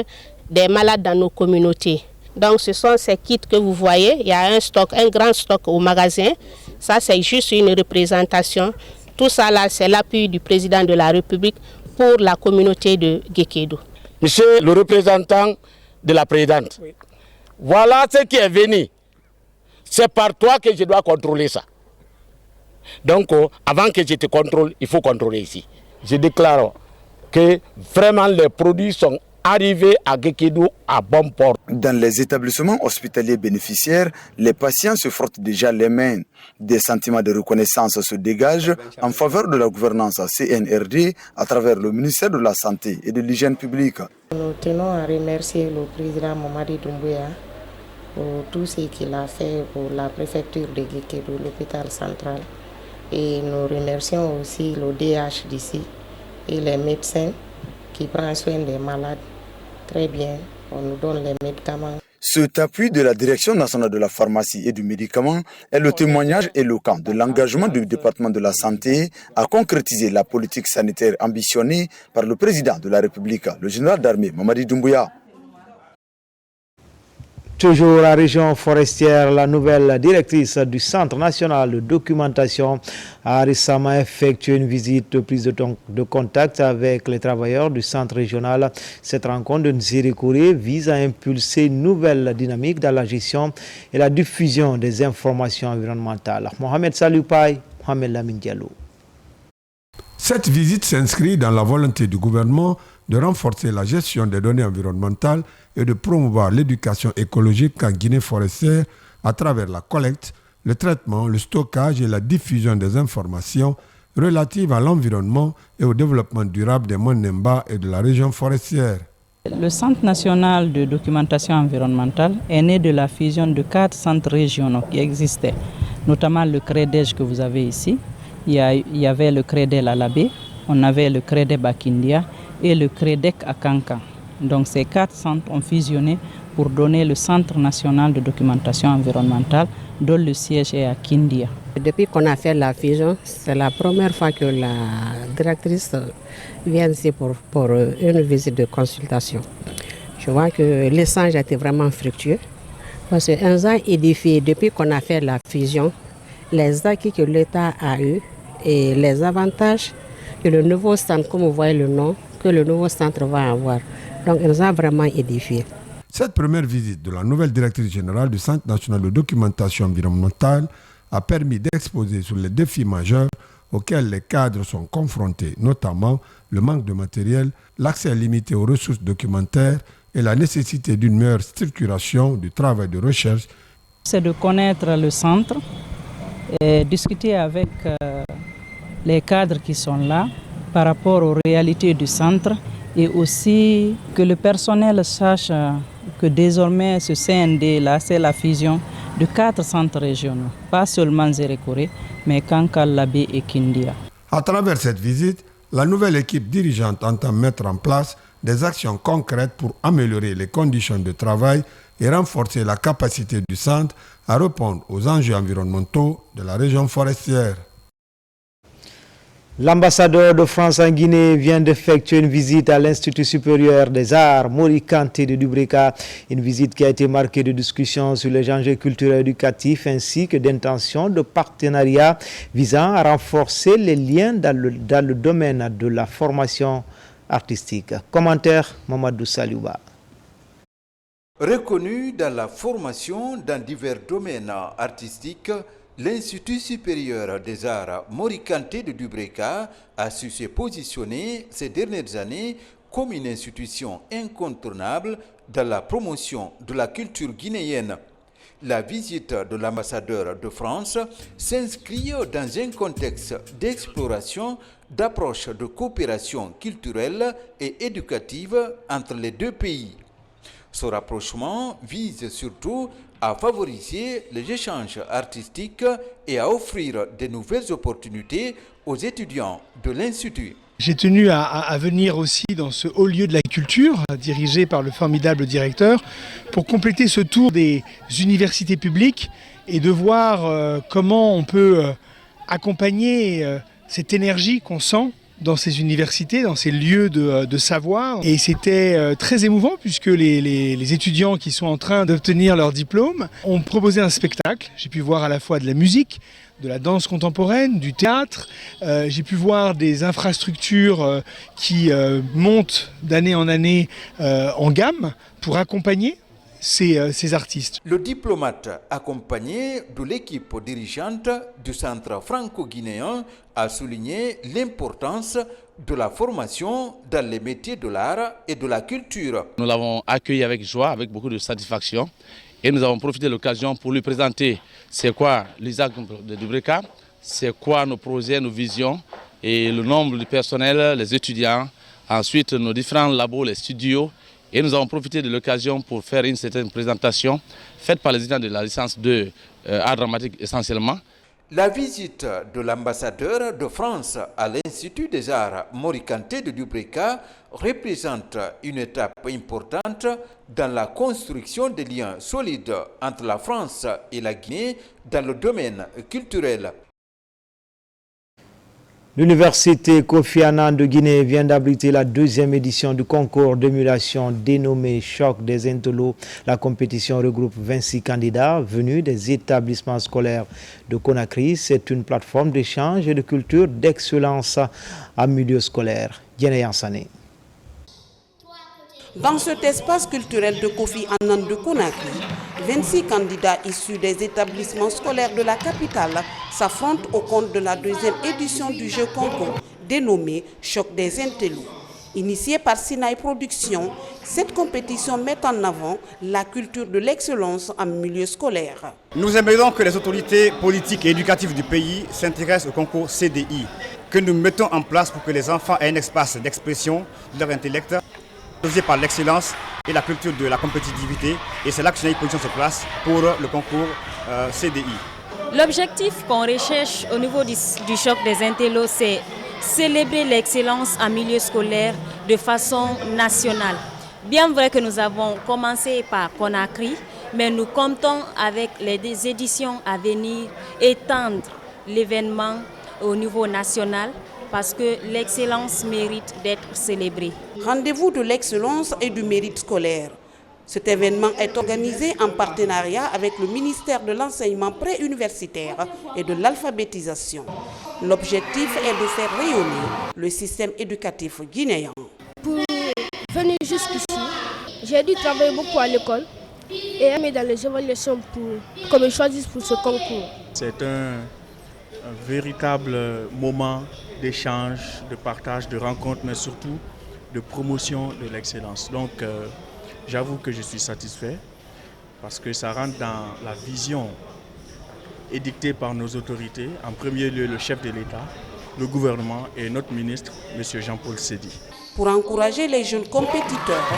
des malades dans nos communautés. Donc ce sont ces kits que vous voyez, il y a un grand stock au magasin. Ça c'est juste une représentation. Tout ça là c'est l'appui du président de la République pour la communauté de Guéguédou. Monsieur le représentant de la présidente, voilà ce qui est venu. C'est par toi que je dois contrôler ça. Donc avant que je te contrôle, il faut contrôler ici. Je déclare que vraiment les produits sont arriver à Guéguédou à bon port. Dans les établissements hospitaliers bénéficiaires, les patients se frottent déjà les mains. Des sentiments de reconnaissance se dégagent en faveur de la gouvernance CNRD à travers le ministère de la Santé et de l'Hygiène publique. Nous tenons à remercier le président Mamadi Doumbouya pour tout ce qu'il a fait pour la préfecture de Guéguédou, l'hôpital central. Et nous remercions aussi le DH d'ici et les médecins qui prend soin des malades. Très bien, on nous donne les médicaments. Cet appui de la Direction nationale de la pharmacie et du médicament est le témoignage éloquent de l'engagement du département de la santé à concrétiser la politique sanitaire ambitionnée par le président de la République, le général d'armée Mamadi Doumbouya. Toujours la région forestière, la nouvelle directrice du Centre national de documentation a récemment effectué une visite de prise de contact avec les travailleurs du centre régional. Cette rencontre de Nzirikouré vise à impulser une nouvelle dynamique dans la gestion et la diffusion des informations environnementales. Mohamed Saloupaï, Mohamed Lamine Diallo. Cette visite s'inscrit dans la volonté du gouvernement de renforcer la gestion des données environnementales et de promouvoir l'éducation écologique en Guinée forestière à travers la collecte, le traitement, le stockage et la diffusion des informations relatives à l'environnement et au développement durable des Monemba et de la région forestière. Le Centre national de documentation environnementale est né de la fusion de 4 centres régionaux qui existaient, notamment le CREDEJ que vous avez ici. Il y avait le CREDEL à Labé, on avait le CREDEB à Kindia et le CREDEC à Kankan. Donc ces 4 centres ont fusionné pour donner le Centre national de documentation environnementale dont le siège est à Kindia. Depuis qu'on a fait la fusion, c'est la première fois que la directrice vient ici pour une visite de consultation. Je vois que l'échange a été vraiment fructueux parce qu'on a édifié depuis qu'on a fait la fusion les acquis que l'État a eu et les avantages que le nouveau centre, comme vous voyez le nom, que le nouveau centre va avoir. Donc, il nous a vraiment édifiés. Cette première visite de la nouvelle directrice générale du Centre national de documentation environnementale a permis d'exposer sur les défis majeurs auxquels les cadres sont confrontés, notamment le manque de matériel, l'accès limité aux ressources documentaires et la nécessité d'une meilleure structuration du travail de recherche. C'est de connaître le centre et discuter avec les cadres qui sont là par rapport aux réalités du centre et aussi que le personnel sache que désormais ce CND là, c'est la fusion de 4 centres régionaux, pas seulement Zérékoré, mais Kankal, Labé et Kindia. À travers cette visite, la nouvelle équipe dirigeante entend mettre en place des actions concrètes pour améliorer les conditions de travail et renforcer la capacité du centre à répondre aux enjeux environnementaux de la région forestière. L'ambassadeur de France en Guinée vient d'effectuer une visite à l'Institut supérieur des arts Mori Kanté de Dubreka, une visite qui a été marquée de discussions sur les enjeux culturels et éducatifs ainsi que d'intentions de partenariat visant à renforcer les liens dans le domaine de la formation artistique. Commentaire Mamadou Saliouba. Reconnu dans la formation dans divers domaines artistiques, l'Institut supérieur des arts Mori Kanté de Dubreka a su se positionner ces dernières années comme une institution incontournable dans la promotion de la culture guinéenne. La visite de l'ambassadeur de France s'inscrit dans un contexte d'exploration, d'approche de coopération culturelle et éducative entre les deux pays. Ce rapprochement vise surtout à favoriser les échanges artistiques et à offrir de nouvelles opportunités aux étudiants de l'Institut. J'ai tenu à venir aussi dans ce haut lieu de la culture, dirigé par le formidable directeur, pour compléter ce tour des universités publiques et de voir comment on peut accompagner cette énergie qu'on sent dans ces universités, dans ces lieux de savoir. Et c'était très émouvant puisque les étudiants qui sont en train d'obtenir leur diplôme ont proposé un spectacle. J'ai pu voir à la fois de la musique, de la danse contemporaine, du théâtre. J'ai pu voir des infrastructures qui montent d'année en année en gamme pour accompagner ces artistes. Le diplomate accompagné de l'équipe dirigeante du centre franco-guinéen a souligné l'importance de la formation dans les métiers de l'art et de la culture. Nous l'avons accueilli avec joie, avec beaucoup de satisfaction et nous avons profité de l'occasion pour lui présenter c'est quoi l'ISAC de Dubreka, c'est quoi nos projets, nos visions et le nombre du personnel, les étudiants, ensuite nos différents labos, les studios. Et nous avons profité de l'occasion pour faire une certaine présentation faite par les étudiants de la licence 2 art dramatique essentiellement. La visite de l'ambassadeur de France à l'Institut des arts Mori Kanté de Dubreka représente une étape importante dans la construction des liens solides entre la France et la Guinée dans le domaine culturel. L'université Kofi Annan de Guinée vient d'abriter la 2e édition du concours d'émulation dénommé Choc des Intellos. La compétition regroupe 26 candidats venus des établissements scolaires de Conakry. C'est une plateforme d'échange et de culture d'excellence en milieu scolaire. Diana Sané. Dans cet espace culturel de Kofi Annan de Conakry, 26 candidats issus des établissements scolaires de la capitale s'affrontent au compte de la 2e édition du jeu concours dénommé Choc des Intellos. Initiée par Sinaï Productions, cette compétition met en avant la culture de l'excellence en milieu scolaire. Nous aimerions que les autorités politiques et éducatives du pays s'intéressent au concours CDI, que nous mettons en place pour que les enfants aient un espace d'expression de leur intellect, par l'excellence et la culture de la compétitivité, et c'est là que Sinaï Productions se place pour le concours CDI. L'objectif qu'on recherche au niveau du choc des intellos, c'est célébrer l'excellence en milieu scolaire de façon nationale. Bien vrai que nous avons commencé par Conakry, mais nous comptons avec les éditions à venir étendre l'événement au niveau national, parce que l'excellence mérite d'être célébrée. Rendez-vous de l'excellence et du mérite scolaire. Cet événement est organisé en partenariat avec le ministère de l'enseignement préuniversitaire et de l'alphabétisation. L'objectif est de faire rayonner le système éducatif guinéen. Venu jusqu'ici, j'ai dû travailler beaucoup à l'école et aimer dans les évaluations pour que me choisissent pour ce concours. C'est un véritable moment d'échange, de partage, de rencontre, mais surtout de promotion de l'excellence. Donc, j'avoue que je suis satisfait parce que ça rentre dans la vision édictée par nos autorités, en premier lieu le chef de l'État, le gouvernement et notre ministre, M. Jean-Paul Sédi. Pour encourager les jeunes compétiteurs,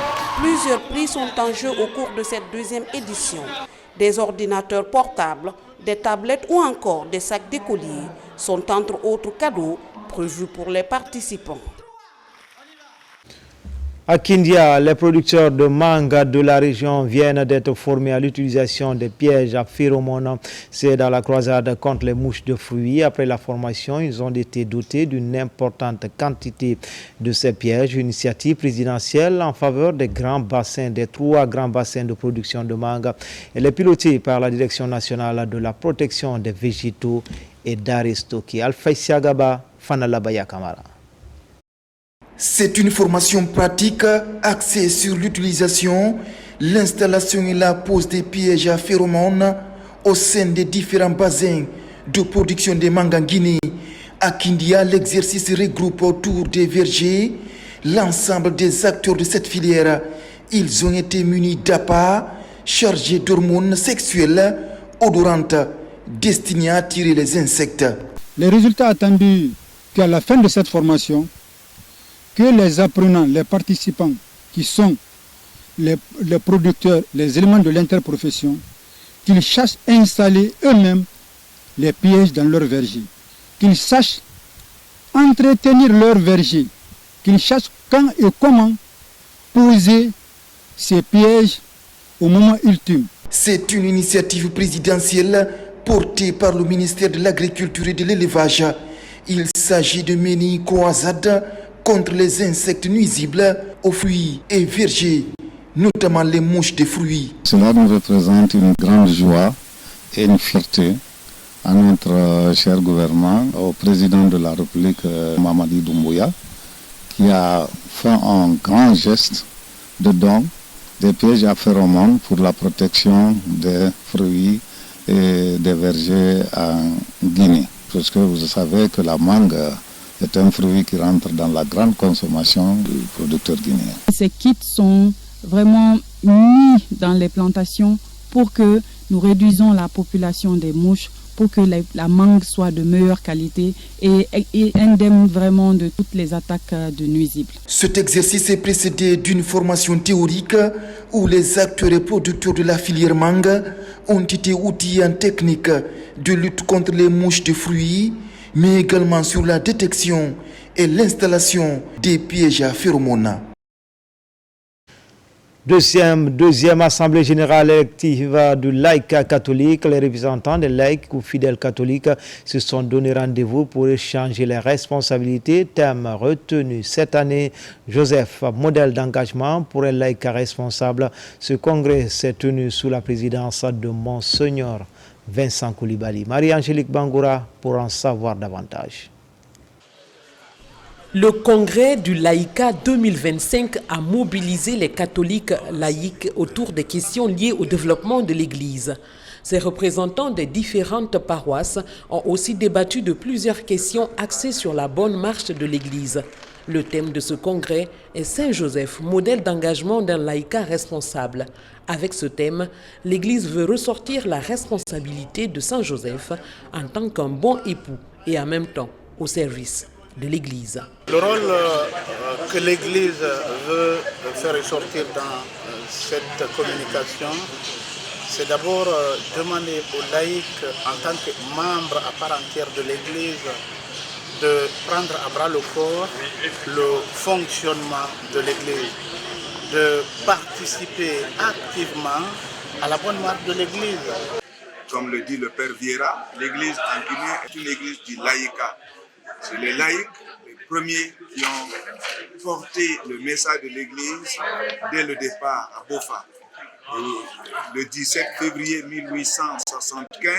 plusieurs prix sont en jeu au cours de cette deuxième édition. Des ordinateurs portables, des tablettes ou encore des sacs d'écoliers sont entre autres cadeaux prévus pour les participants. À Kindia, les producteurs de manga de la région viennent d'être formés à l'utilisation des pièges à phéromones. C'est dans la croisade contre les mouches de fruits. Après la formation, ils ont été dotés d'une importante quantité de ces pièges. Une initiative présidentielle en faveur des grands bassins, des 3 grands bassins de production de manga. Elle est pilotée par la Direction nationale de la protection des végétaux et d'Aristoki. Alpha Siagaba, Fanalabaya Kamara. C'est une formation pratique axée sur l'utilisation, l'installation et la pose des pièges à phéromones au sein des différents bassins de production de mangue en Guinée. À Kindia, l'exercice regroupe autour des vergers l'ensemble des acteurs de cette filière. Ils ont été munis d'appâts chargés d'hormones sexuelles odorantes destinées à attirer les insectes. Les résultats attendus qu'à la fin de cette formation, que les apprenants, les participants qui sont les producteurs, les éléments de l'interprofession, qu'ils sachent installer eux-mêmes les pièges dans leur verger, qu'ils sachent entretenir leur verger, qu'ils sachent quand et comment poser ces pièges au moment ultime. C'est une initiative présidentielle portée par le ministère de l'Agriculture et de l'Élevage. Il s'agit de mener une croisade contre les insectes nuisibles aux fruits et vergers, notamment les mouches de fruits. Cela nous représente une grande joie et une fierté à notre cher gouvernement, au président de la République, Mamadi Doumbouya, qui a fait un grand geste de don des pièges à phéromones pour la protection des fruits et des vergers en Guinée. Parce que vous savez que la mangue est un fruit qui rentre dans la grande consommation du producteur guinéen. Ces kits sont vraiment mis dans les plantations pour que nous réduisons la population des mouches, pour que la mangue soit de meilleure qualité et indemne vraiment de toutes les attaques de nuisibles. Cet exercice est précédé d'une formation théorique où les acteurs et producteurs de la filière mangue ont été outillés en technique de lutte contre les mouches de fruits, mais également sur la détection et l'installation des pièges à phéromones. Deuxième assemblée générale élective du laïcat catholique. Les représentants des laïcs ou fidèles catholiques se sont donné rendez-vous pour échanger les responsabilités. Thème retenu cette année, Joseph, modèle d'engagement pour un laïcat responsable. Ce congrès s'est tenu sous la présidence de Monseigneur Vincent Koulibaly. Marie-Angélique Bangoura pour en savoir davantage. Le congrès du laïcat 2025 a mobilisé les catholiques laïcs autour des questions liées au développement de l'Église. Ces représentants des différentes paroisses ont aussi débattu de plusieurs questions axées sur la bonne marche de l'Église. Le thème de ce congrès est Saint-Joseph, modèle d'engagement d'un laïcat responsable. Avec ce thème, l'Église veut ressortir la responsabilité de Saint-Joseph en tant qu'un bon époux et en même temps au service de l'Église. Le rôle que l'Église veut faire ressortir dans cette communication, c'est d'abord demander aux laïcs en tant que membres à part entière de l'Église de prendre à bras le corps le fonctionnement de l'Église, de participer activement à la bonne marche de l'Église. Comme le dit le Père Vieira, l'Église en Guinée est une église du laïcat. C'est les laïcs, les premiers qui ont porté le message de l'Église dès le départ à Bofa. Et le 17 février 1875,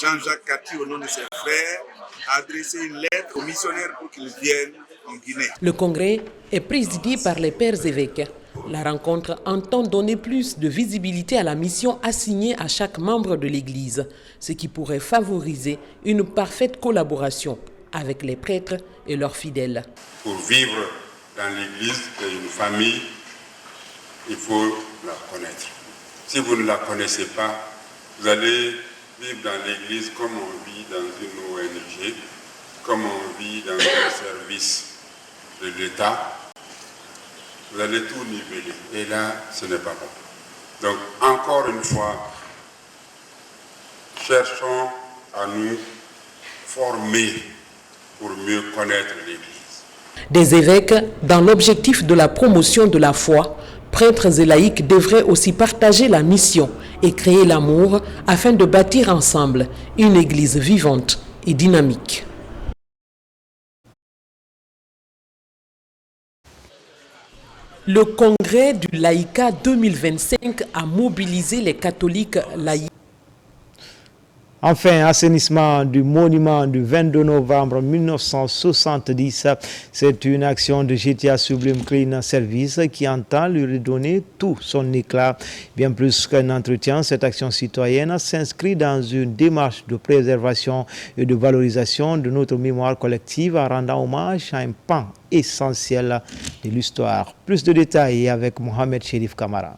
Jean-Jacques Cartier, au nom de ses frères, a adressé une lettre aux missionnaires pour qu'ils viennent en Guinée. Le congrès est présidé par les pères évêques. La rencontre entend donner plus de visibilité à la mission assignée à chaque membre de l'Église, ce qui pourrait favoriser une parfaite collaboration avec les prêtres et leurs fidèles. Pour vivre dans l'Église et une famille, il faut la connaître. Si vous ne la connaissez pas, vous allez vivre dans l'Église comme on vit dans une ONG, comme on vit dans un service de l'État. Vous allez tout niveler. Et là, ce n'est pas bon. Donc, encore une fois, cherchons à nous former pour mieux connaître l'Église. Des évêques, dans l'objectif de la promotion de la foi, prêtres et laïcs devraient aussi partager la mission et créer l'amour afin de bâtir ensemble une Église vivante et dynamique. Le congrès du Laïka 2025 a mobilisé les catholiques laïcs. Enfin, assainissement du monument du 22 novembre 1970, c'est une action de GTA Sublime Clean Service qui entend lui redonner tout son éclat. Bien plus qu'un entretien, cette action citoyenne s'inscrit dans une démarche de préservation et de valorisation de notre mémoire collective en rendant hommage à un pan essentiel de l'histoire. Plus de détails avec Mohamed Chérif Kamara.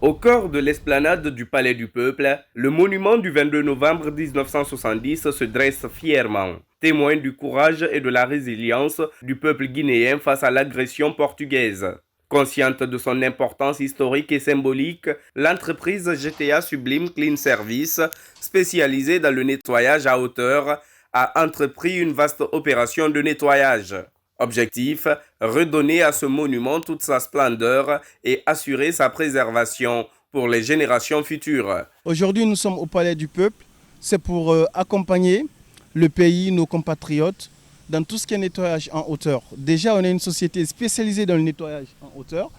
Au cœur de l'esplanade du Palais du Peuple, le monument du 22 novembre 1970 se dresse fièrement, témoin du courage et de la résilience du peuple guinéen face à l'agression portugaise. Consciente de son importance historique et symbolique, l'entreprise GTA Sublime Clean Service, spécialisée dans le nettoyage à hauteur, a entrepris une vaste opération de nettoyage. Objectif, redonner à ce monument toute sa splendeur et assurer sa préservation pour les générations futures. Aujourd'hui, nous sommes au Palais du Peuple. C'est pour accompagner le pays, nos compatriotes, dans tout ce qui est nettoyage en hauteur. Déjà, on est une société spécialisée dans le nettoyage en hauteur,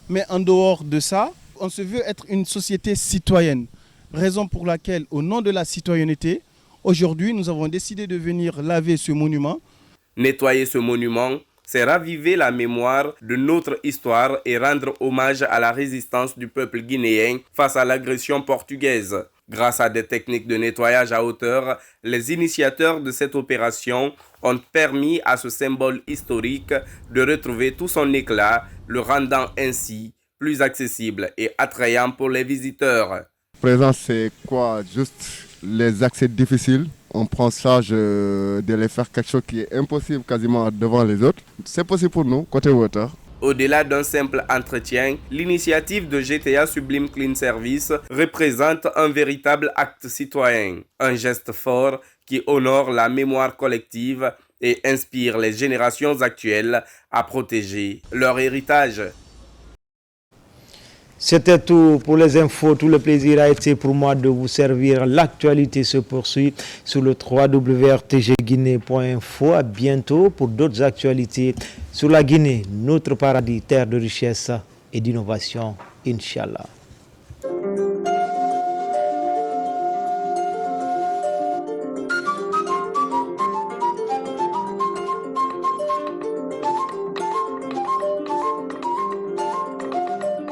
mais en dehors de ça, on se veut être une société citoyenne. Raison pour laquelle, au nom de la citoyenneté, aujourd'hui, nous avons décidé de venir laver ce monument. Nettoyer ce monument, c'est raviver la mémoire de notre histoire et rendre hommage à la résistance du peuple guinéen face à l'agression portugaise. Grâce à des techniques de nettoyage à hauteur, les initiateurs de cette opération ont permis à ce symbole historique de retrouver tout son éclat, le rendant ainsi plus accessible et attrayant pour les visiteurs. Présent, c'est quoi? Juste les accès difficiles. On prend charge de les faire quelque chose qui est impossible quasiment devant les autres. C'est possible pour nous, côté water. Au-delà d'un simple entretien, l'initiative de GTA Sublime Clean Service représente un véritable acte citoyen, un geste fort qui honore la mémoire collective et inspire les générations actuelles à protéger leur héritage. C'était tout pour les infos. Tout le plaisir a été pour moi de vous servir. L'actualité se poursuit sur le www.rtgguinée.info. À bientôt pour d'autres actualités sur la Guinée, notre paradis, terre de richesse et d'innovation. Inch'Allah.